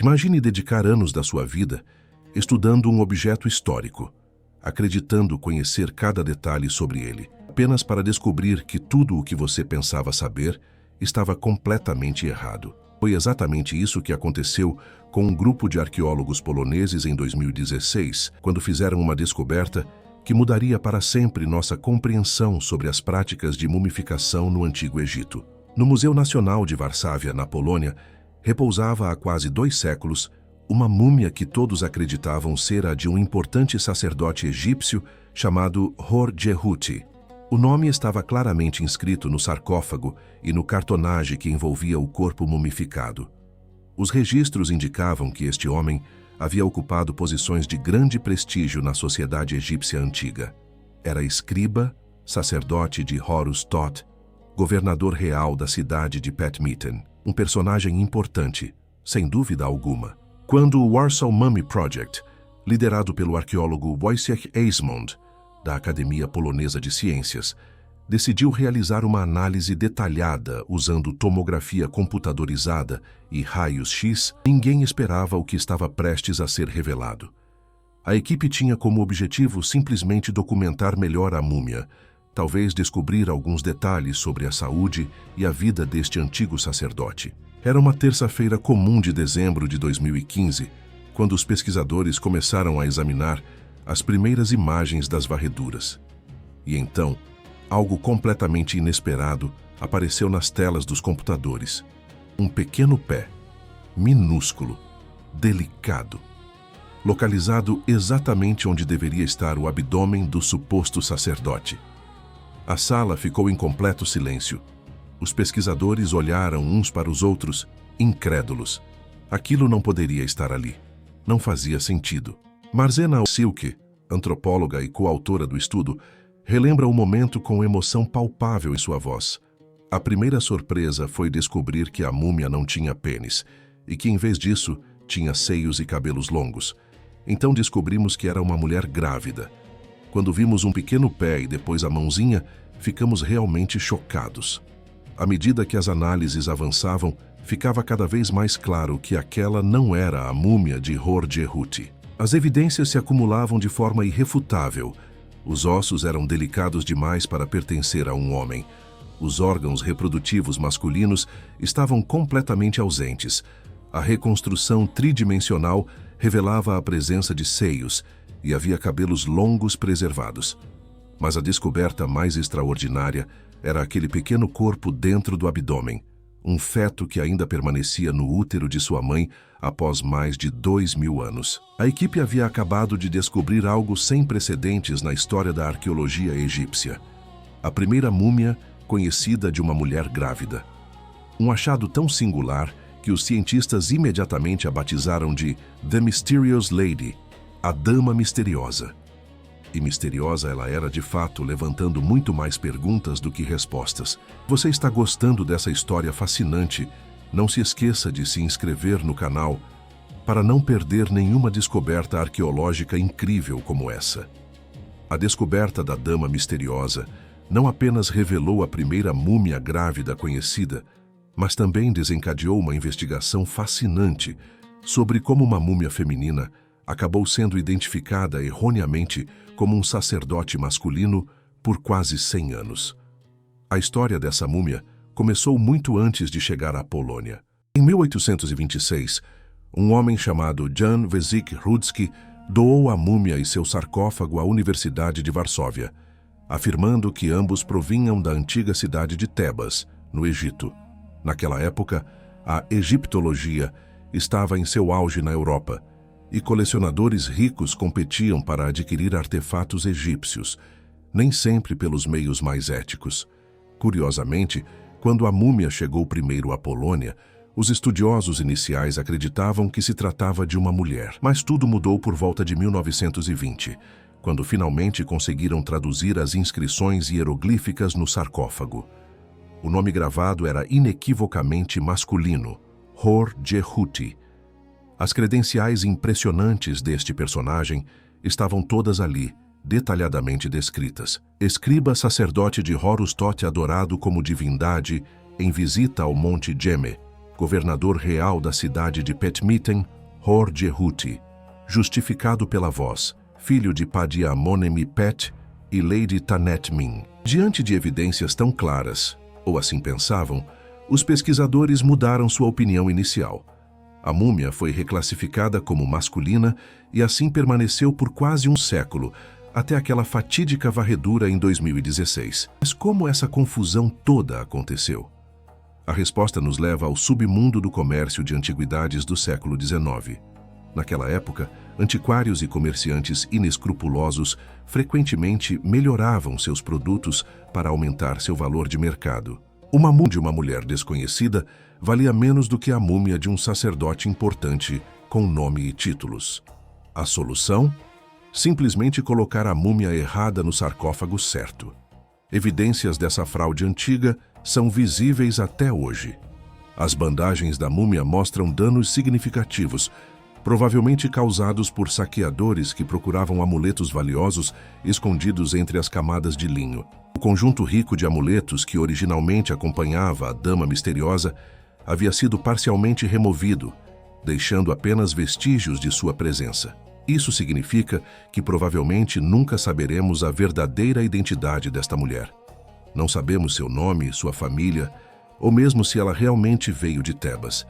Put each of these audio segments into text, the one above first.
Imagine dedicar anos da sua vida estudando um objeto histórico, acreditando conhecer cada detalhe sobre ele, apenas para descobrir que tudo o que você pensava saber estava completamente errado. Foi exatamente isso que aconteceu com um grupo de arqueólogos poloneses em 2016, quando fizeram uma descoberta que mudaria para sempre nossa compreensão sobre as práticas de mumificação no Antigo Egito. No Museu Nacional de Varsóvia, na Polônia, repousava há quase 2 séculos uma múmia que todos acreditavam ser a de um importante sacerdote egípcio chamado Hor-Jehuti. O nome estava claramente inscrito no sarcófago e no cartonage que envolvia o corpo mumificado. Os registros indicavam que este homem havia ocupado posições de grande prestígio na sociedade egípcia antiga. Era escriba, sacerdote de Horus Tot, governador real da cidade de Patmiten, um personagem importante, sem dúvida alguma. Quando o Warsaw Mummy Project, liderado pelo arqueólogo Wojciech Eismond, da Academia Polonesa de Ciências, decidiu realizar uma análise detalhada usando tomografia computadorizada e raios-x, ninguém esperava o que estava prestes a ser revelado. A equipe tinha como objetivo simplesmente documentar melhor a múmia, talvez descobrir alguns detalhes sobre a saúde e a vida deste antigo sacerdote. Era uma terça-feira comum de dezembro de 2015, quando os pesquisadores começaram a examinar as primeiras imagens das varreduras. E então, algo completamente inesperado apareceu nas telas dos computadores. Um pequeno pé, minúsculo, delicado, localizado exatamente onde deveria estar o abdômen do suposto sacerdote. A sala ficou em completo silêncio. Os pesquisadores olharam uns para os outros, incrédulos. Aquilo não poderia estar ali. Não fazia sentido. Marzena Silke, antropóloga e coautora do estudo, relembra o momento com emoção palpável em sua voz. A primeira surpresa foi descobrir que a múmia não tinha pênis e que, em vez disso, tinha seios e cabelos longos. Então descobrimos que era uma mulher grávida. Quando vimos um pequeno pé e depois a mãozinha, ficamos realmente chocados. À medida que as análises avançavam, ficava cada vez mais claro que aquela não era a múmia de Hor-Jehuti. As evidências se acumulavam de forma irrefutável. Os ossos eram delicados demais para pertencer a um homem. Os órgãos reprodutivos masculinos estavam completamente ausentes. A reconstrução tridimensional revelava a presença de seios e havia cabelos longos preservados. Mas a descoberta mais extraordinária era aquele pequeno corpo dentro do abdômen, um feto que ainda permanecia no útero de sua mãe após mais de 2000 anos. A equipe havia acabado de descobrir algo sem precedentes na história da arqueologia egípcia. A primeira múmia conhecida de uma mulher grávida. Um achado tão singular que os cientistas imediatamente a batizaram de The Mysterious Lady, a Dama Misteriosa. E misteriosa ela era de fato, levantando muito mais perguntas do que respostas. Você está gostando dessa história fascinante? Não se esqueça de se inscrever no canal para não perder nenhuma descoberta arqueológica incrível como essa. A descoberta da Dama Misteriosa não apenas revelou a primeira múmia grávida conhecida, mas também desencadeou uma investigação fascinante sobre como uma múmia feminina acabou sendo identificada erroneamente como um sacerdote masculino por quase 100 anos. A história dessa múmia começou muito antes de chegar à Polônia. Em 1826, um homem chamado Jan Wesik Rudzki doou a múmia e seu sarcófago à Universidade de Varsóvia, afirmando que ambos provinham da antiga cidade de Tebas, no Egito. Naquela época, a egiptologia estava em seu auge na Europa, e colecionadores ricos competiam para adquirir artefatos egípcios, nem sempre pelos meios mais éticos. Curiosamente, quando a múmia chegou primeiro à Polônia, os estudiosos iniciais acreditavam que se tratava de uma mulher. Mas tudo mudou por volta de 1920, quando finalmente conseguiram traduzir as inscrições hieroglíficas no sarcófago. O nome gravado era inequivocamente masculino, Hor-Jehuti. As credenciais impressionantes deste personagem estavam todas ali, detalhadamente descritas. Escriba sacerdote de Horus Tot adorado como divindade em visita ao Monte Geme, governador real da cidade de Petmiten, Hor Jehuti, justificado pela voz, filho de Padiamonemi Pet e Lady Tanet Min. Diante de evidências tão claras, ou assim pensavam, os pesquisadores mudaram sua opinião inicial. A múmia foi reclassificada como masculina e assim permaneceu por quase um século, até aquela fatídica varredura em 2016. Mas como essa confusão toda aconteceu? A resposta nos leva ao submundo do comércio de antiguidades do século XIX. Naquela época, antiquários e comerciantes inescrupulosos frequentemente melhoravam seus produtos para aumentar seu valor de mercado. Uma múmia de uma mulher desconhecida valia menos do que a múmia de um sacerdote importante com nome e títulos. A solução? Simplesmente colocar a múmia errada no sarcófago certo. Evidências dessa fraude antiga são visíveis até hoje. As bandagens da múmia mostram danos significativos, provavelmente causados por saqueadores que procuravam amuletos valiosos escondidos entre as camadas de linho. O conjunto rico de amuletos que originalmente acompanhava a dama misteriosa havia sido parcialmente removido, deixando apenas vestígios de sua presença. Isso significa que provavelmente nunca saberemos a verdadeira identidade desta mulher. Não sabemos seu nome, sua família, ou mesmo se ela realmente veio de Tebas.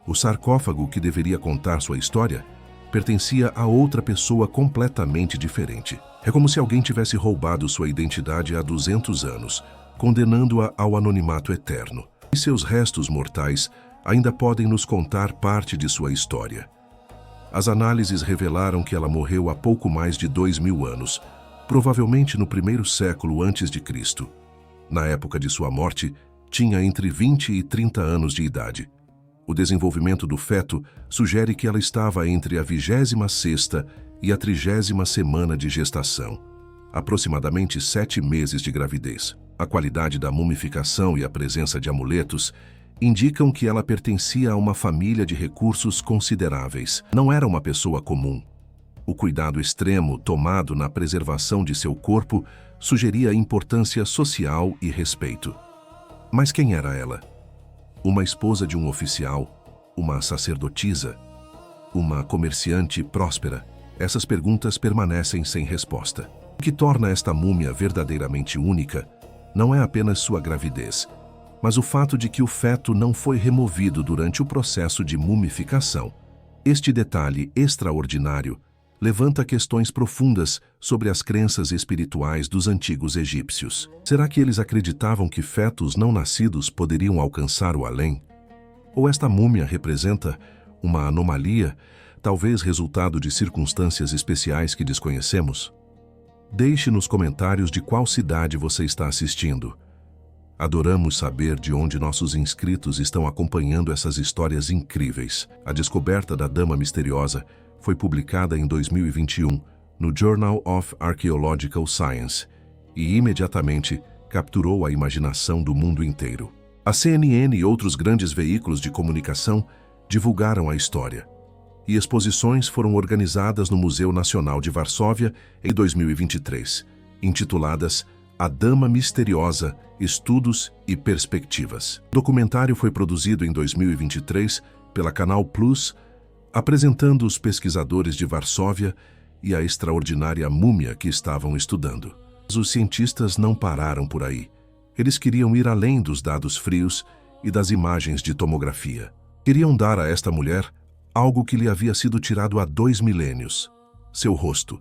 O sarcófago que deveria contar sua história pertencia a outra pessoa completamente diferente. É como se alguém tivesse roubado sua identidade há 200 anos, condenando-a ao anonimato eterno. E seus restos mortais ainda podem nos contar parte de sua história. As análises revelaram que ela morreu há pouco mais de 2000 anos, provavelmente no primeiro século antes de Cristo. Na época de sua morte, tinha entre 20 e 30 anos de idade. O desenvolvimento do feto sugere que ela estava entre a 26ª e a 30ª semana de gestação, aproximadamente 7 meses de gravidez. A qualidade da mumificação e a presença de amuletos indicam que ela pertencia a uma família de recursos consideráveis. Não era uma pessoa comum. O cuidado extremo tomado na preservação de seu corpo sugeria importância social e respeito. Mas quem era ela? Uma esposa de um oficial? Uma sacerdotisa? Uma comerciante próspera? Essas perguntas permanecem sem resposta. O que torna esta múmia verdadeiramente única não é apenas sua gravidez, mas o fato de que o feto não foi removido durante o processo de mumificação. Este detalhe extraordinário levanta questões profundas sobre as crenças espirituais dos antigos egípcios. Será que eles acreditavam que fetos não nascidos poderiam alcançar o além? Ou esta múmia representa uma anomalia, talvez resultado de circunstâncias especiais que desconhecemos? Deixe nos comentários de qual cidade você está assistindo. Adoramos saber de onde nossos inscritos estão acompanhando essas histórias incríveis. A descoberta da Dama Misteriosa foi publicada em 2021 no Journal of Archaeological Science e imediatamente capturou a imaginação do mundo inteiro. A CNN e outros grandes veículos de comunicação divulgaram a história, e exposições foram organizadas no Museu Nacional de Varsóvia em 2023, intituladas A Dama Misteriosa, Estudos e Perspectivas. O documentário foi produzido em 2023 pela Canal Plus, apresentando os pesquisadores de Varsóvia e a extraordinária múmia que estavam estudando. Os cientistas não pararam por aí. Eles queriam ir além dos dados frios e das imagens de tomografia. Queriam dar a esta mulher algo que lhe havia sido tirado há 2 milênios: seu rosto.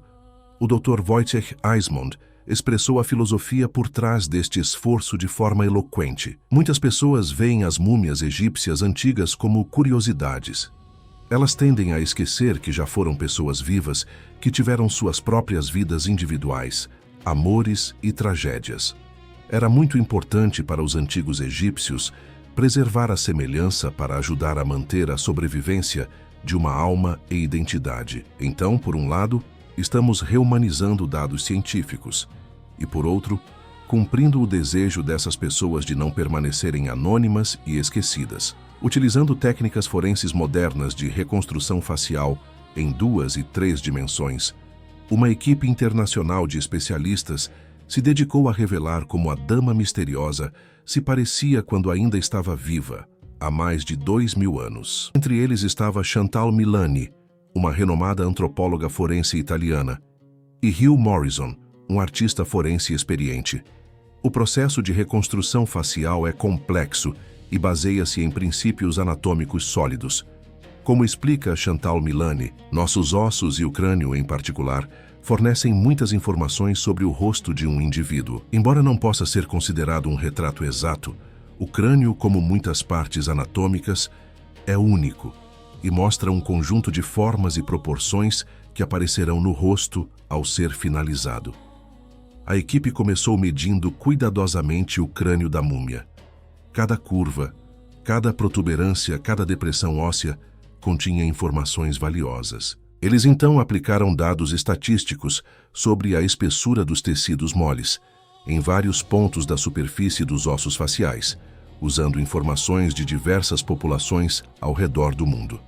O Dr. Wojciech Eismond expressou a filosofia por trás deste esforço de forma eloquente. Muitas pessoas veem as múmias egípcias antigas como curiosidades. Elas tendem a esquecer que já foram pessoas vivas que tiveram suas próprias vidas individuais, amores e tragédias. Era muito importante para os antigos egípcios preservar a semelhança para ajudar a manter a sobrevivência de uma alma e identidade. Então, por um lado, estamos reumanizando dados científicos e, por outro, cumprindo o desejo dessas pessoas de não permanecerem anônimas e esquecidas. Utilizando técnicas forenses modernas de reconstrução facial em 2 e 3 dimensões, uma equipe internacional de especialistas se dedicou a revelar como a Dama Misteriosa se parecia quando ainda estava viva, há mais de 2000 anos. Entre eles estava Chantal Milani, uma renomada antropóloga forense italiana, e Hugh Morrison, um artista forense experiente. O processo de reconstrução facial é complexo e baseia-se em princípios anatômicos sólidos. Como explica Chantal Milani, nossos ossos e o crânio, em particular, fornecem muitas informações sobre o rosto de um indivíduo. Embora não possa ser considerado um retrato exato, o crânio, como muitas partes anatômicas, é único e mostra um conjunto de formas e proporções que aparecerão no rosto ao ser finalizado. A equipe começou medindo cuidadosamente o crânio da múmia. Cada curva, cada protuberância, cada depressão óssea continha informações valiosas. Eles então aplicaram dados estatísticos sobre a espessura dos tecidos moles, em vários pontos da superfície dos ossos faciais, usando informações de diversas populações ao redor do mundo.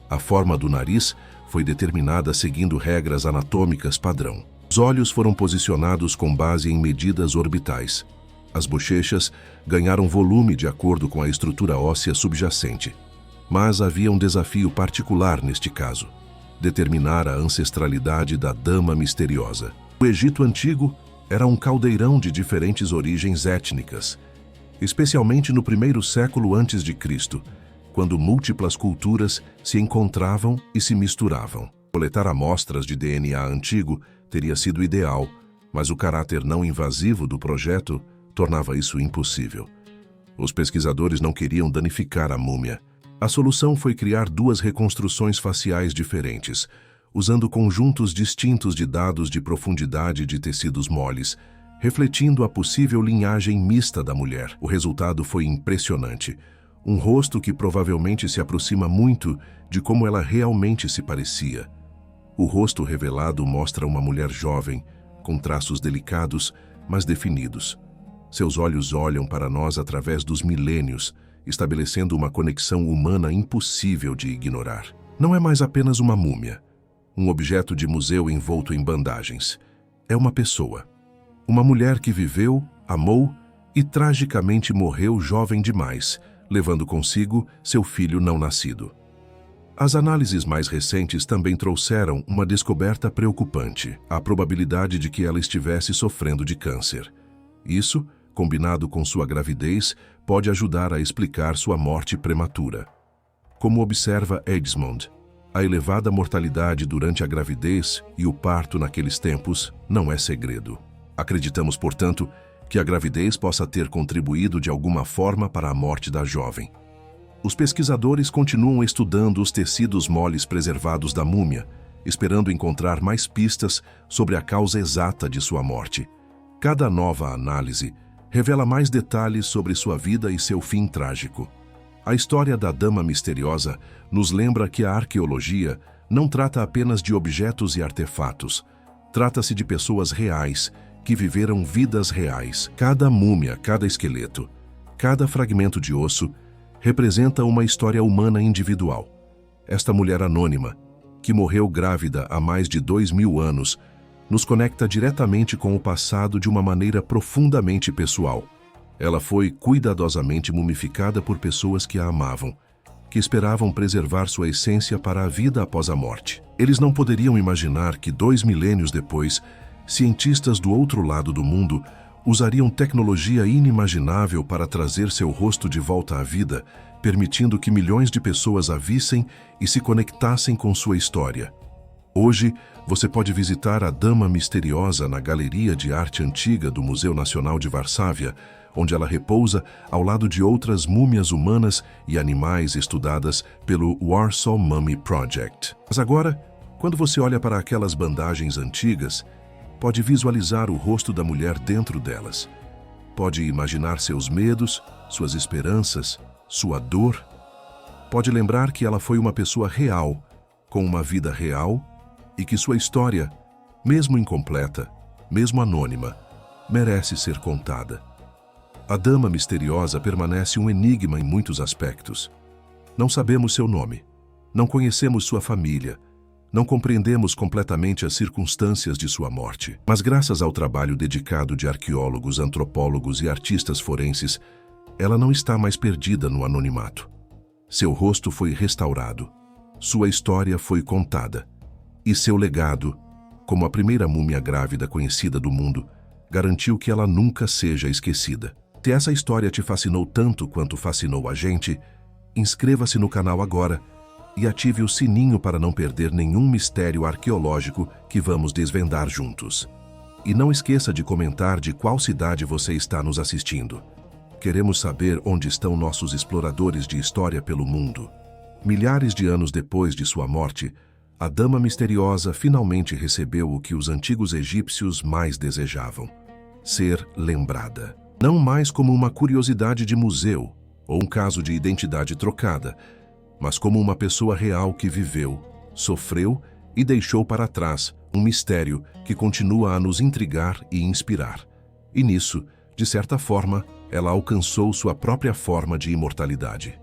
A forma do nariz foi determinada seguindo regras anatômicas padrão. Os olhos foram posicionados com base em medidas orbitais. As bochechas ganharam volume de acordo com a estrutura óssea subjacente. Mas havia um desafio particular neste caso: determinar a ancestralidade da Dama Misteriosa. O Egito Antigo era um caldeirão de diferentes origens étnicas, especialmente no primeiro século a.C., quando múltiplas culturas se encontravam e se misturavam. Coletar amostras de DNA antigo teria sido ideal, mas o caráter não invasivo do projeto tornava isso impossível. Os pesquisadores não queriam danificar a múmia. A solução foi criar duas reconstruções faciais diferentes, usando conjuntos distintos de dados de profundidade de tecidos moles, refletindo a possível linhagem mista da mulher. O resultado foi impressionante. Um rosto que provavelmente se aproxima muito de como ela realmente se parecia. O rosto revelado mostra uma mulher jovem, com traços delicados, mas definidos. Seus olhos olham para nós através dos milênios, estabelecendo uma conexão humana impossível de ignorar. Não é mais apenas uma múmia, um objeto de museu envolto em bandagens. É uma pessoa. Uma mulher que viveu, amou e tragicamente morreu jovem demais, levando consigo seu filho não nascido. As análises mais recentes também trouxeram uma descoberta preocupante: a probabilidade de que ela estivesse sofrendo de câncer. Isso, combinado com sua gravidez, pode ajudar a explicar sua morte prematura. Como observa Edmond, a elevada mortalidade durante a gravidez e o parto naqueles tempos não é segredo. Acreditamos, portanto, que a gravidez possa ter contribuído de alguma forma para a morte da jovem. Os pesquisadores continuam estudando os tecidos moles preservados da múmia, esperando encontrar mais pistas sobre a causa exata de sua morte. Cada nova análise revela mais detalhes sobre sua vida e seu fim trágico. A história da Dama Misteriosa nos lembra que a arqueologia não trata apenas de objetos e artefatos. Trata-se de pessoas reais, que viveram vidas reais. Cada múmia, cada esqueleto, cada fragmento de osso representa uma história humana individual. Esta mulher anônima, que morreu grávida há mais de 2000 anos, nos conecta diretamente com o passado de uma maneira profundamente pessoal. Ela foi cuidadosamente mumificada por pessoas que a amavam, que esperavam preservar sua essência para a vida após a morte. Eles não poderiam imaginar que 2 milênios depois, cientistas do outro lado do mundo usariam tecnologia inimaginável para trazer seu rosto de volta à vida, permitindo que milhões de pessoas a vissem e se conectassem com sua história. Hoje, você pode visitar a Dama Misteriosa na Galeria de Arte Antiga do Museu Nacional de Varsóvia, onde ela repousa ao lado de outras múmias humanas e animais estudadas pelo Warsaw Mummy Project. Mas agora, quando você olha para aquelas bandagens antigas, pode visualizar o rosto da mulher dentro delas. Pode imaginar seus medos, suas esperanças, sua dor. Pode lembrar que ela foi uma pessoa real, com uma vida real, e que sua história, mesmo incompleta, mesmo anônima, merece ser contada. A Dama Misteriosa permanece um enigma em muitos aspectos. Não sabemos seu nome, não conhecemos sua família, não compreendemos completamente as circunstâncias de sua morte. Mas graças ao trabalho dedicado de arqueólogos, antropólogos e artistas forenses, ela não está mais perdida no anonimato. Seu rosto foi restaurado, sua história foi contada, e seu legado, como a primeira múmia grávida conhecida do mundo, garantiu que ela nunca seja esquecida. Se essa história te fascinou tanto quanto fascinou a gente, inscreva-se no canal agora e ative o sininho para não perder nenhum mistério arqueológico que vamos desvendar juntos. E não esqueça de comentar de qual cidade você está nos assistindo. Queremos saber onde estão nossos exploradores de história pelo mundo. Milhares de anos depois de sua morte, a Dama Misteriosa finalmente recebeu o que os antigos egípcios mais desejavam: ser lembrada. Não mais como uma curiosidade de museu ou um caso de identidade trocada, mas como uma pessoa real que viveu, sofreu e deixou para trás um mistério que continua a nos intrigar e inspirar. E nisso, de certa forma, ela alcançou sua própria forma de imortalidade.